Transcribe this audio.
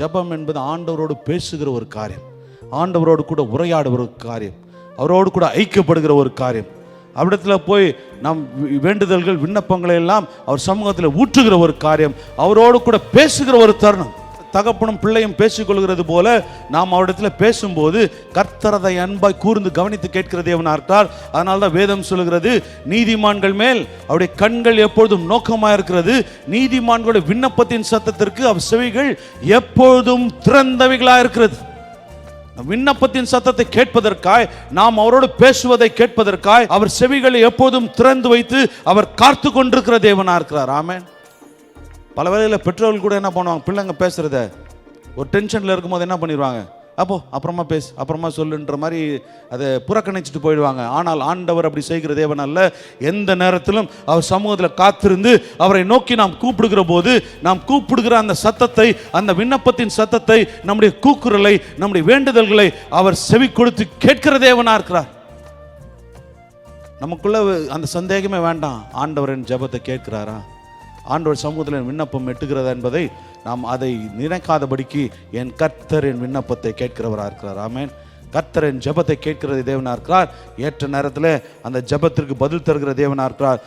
ஜெபம் என்பது ஆண்டவரோடு பேசுகிற ஒரு காரியம், ஆண்டவரோடு கூட உரையாடுகிற ஒரு காரியம், அவரோடு கூட ஐக்கியப்படுகிற ஒரு காரியம். அவ்விடத்துல போய் நம் வேண்டுதல்கள் விண்ணப்பங்களை எல்லாம் அவர் சமூகத்தில் ஊற்றுகிற ஒரு காரியம், அவரோடு கூட பேசுகிற ஒரு தருணம். தகப்பனும் பிள்ளையும் பேசிக்கொள்கிறது போல நாம் அவரிடத்தில் பேசும்போது கர்த்தரதை அன்பாய் கூர்ந்து கவனித்து கேட்கிற தேவனாக இருக்கிறார். அதனால தான் வேதம் சொல்லுகிறது, நீதிமான்கள் மேல் அவருடைய கண்கள் எப்பொழுதும் நோக்கமாக இருக்கிறது, நீதிமான்களுடைய விண்ணப்பத்தின் சத்தத்திற்கு அவர் செவிகள் எப்பொழுதும் திறந்தவைகளாக இருக்கிறது. விண்ணப்பத்தின் சத்தத்தை கேட்பதற்காய், நாம் அவரோடு பேசுவதை கேட்பதற்காய் அவர் செவிகளை எப்போதும் திறந்து வைத்து அவர் காத்து கொண்டிருக்கிற தேவனாக இருக்கிறார். ஆமென். பல வேளையில் பெற்றோர்கள் கூட என்ன பண்ணுவாங்க, பிள்ளைங்க பேசுகிறத ஒரு டென்ஷனில் இருக்கும்போது என்ன பண்ணிடுவாங்க, அப்போ அப்புறமா பேசு, அப்புறமா சொல்லுன்ற மாதிரி அதை புறக்கணிச்சுட்டு போயிடுவாங்க. ஆனால் ஆண்டவர் அப்படி செய்கிற தேவன் அல்ல. எந்த நேரத்திலும் அவர் சமூகத்தில் காத்திருந்து அவரை நோக்கி நாம் கூப்பிடுகிற போது, நாம் கூப்பிடுகிற அந்த சத்தத்தை, அந்த விண்ணப்பத்தின் சத்தத்தை, நம்முடைய கூக்குரலை, நம்முடைய வேண்டுதல்களை அவர் செவி கொடுத்து கேட்கிற தேவனாக இருக்கிறார். நமக்குள்ள அந்த சந்தேகமே வேண்டாம், ஆண்டவர் என் ஜெபத்தை கேட்கிறாரா, ஆண்டவர் சமூகத்தில் விண்ணப்பம் எட்டுகிறதா என்பதை நாம் அதை நினைக்காதபடிக்கு என் கர்த்தர் என் விண்ணப்பத்தை கேட்கிறவராக இருக்கிறார். ஆமென். கர்த்தர் என் ஜெபத்தை கேட்கிற தேவனாக இருக்கிறார். ஏற்ற நேரத்தில் அந்த ஜெபத்திற்கு பதில் தருகிற தேவனாக இருக்கிறார்.